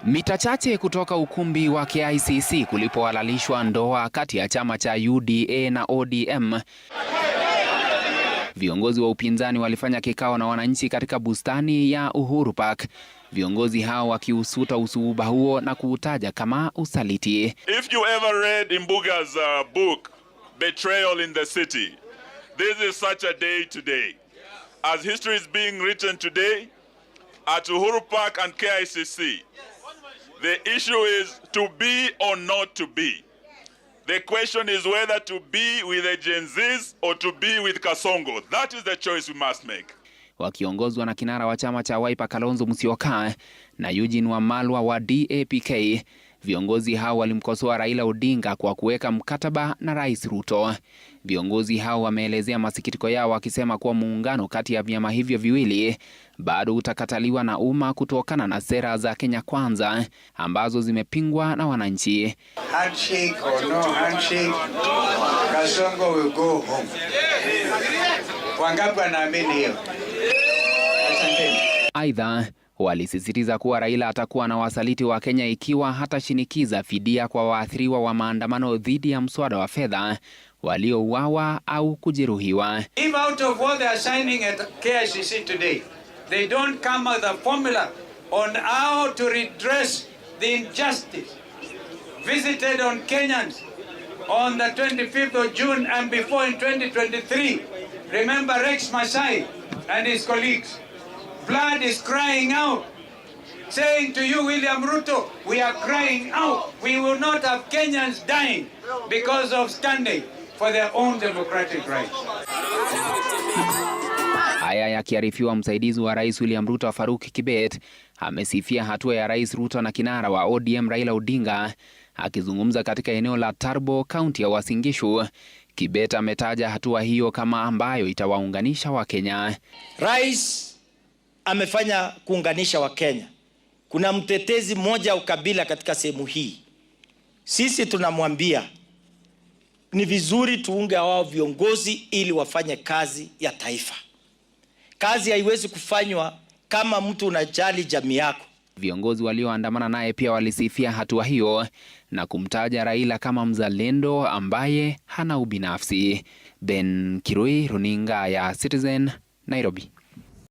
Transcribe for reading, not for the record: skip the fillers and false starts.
Mita chache kutoka ukumbi wa KICC kulipohalalishwa ndoa kati ya chama cha UDA na ODM, viongozi wa upinzani walifanya kikao na wananchi katika bustani ya Uhuru Park. Viongozi hao wakiusuta usuhuba huo na kuutaja kama usaliti. If you ever read Imbuga's book Betrayal in the City, this is such a day today. As history is being written today at Uhuru Park and KICC, the issue is to be or not to be. The question is whether to be with the Gen Zs or to be with Kasongo. That is the choice we must make. Wakiongozwa na kinara wa chama cha Wiper Kalonzo Musyoka na Eugene Wamalwa wa DAP-K, viongozi hao walimkosoa Raila Odinga kwa kuweka mkataba na Rais Ruto. Viongozi hao wameelezea masikitiko yao wakisema kuwa muungano kati ya vyama hivyo viwili bado utakataliwa na umma kutokana na sera za Kenya Kwanza ambazo zimepingwa na wananchi. Handshake or no handshake, Kasongo will go home. Wangapi wanaamini hiyo? Aidha, walisisitiza kuwa Raila atakuwa na wasaliti wa Kenya ikiwa hatashinikiza fidia kwa waathiriwa wa maandamano dhidi ya mswada wa fedha waliouawa au kujeruhiwa. If out of what they are signing at KICC today, they don't come with a formula on how to redress the injustice visited on Kenyans on the 25th of June and before in 2023. Remember Rex Masai and his colleagues. Blood is crying out, saying to you, William Ruto, we are crying out. We will not have Kenyans dying because of standing for their own democratic rights. Haya yakiarifiwa, msaidizi wa Rais William Ruto Faruk Kibet amesifia hatua ya Rais Ruto na kinara wa ODM Raila Odinga. Akizungumza katika eneo la Tarbo, kaunti ya Uasin Gishu, Kibet ametaja hatua hiyo kama ambayo itawaunganisha Wakenya. Rais amefanya kuunganisha Wakenya. Kuna mtetezi mmoja ukabila katika sehemu hii. Sisi tunamwambia ni vizuri tuunge wao viongozi ili wafanye kazi ya taifa. Kazi haiwezi kufanywa kama mtu unajali jamii yako. Viongozi walioandamana naye pia walisifia hatua hiyo na kumtaja Raila kama mzalendo ambaye hana ubinafsi. Ben Kirui, runinga ya Citizen, Nairobi.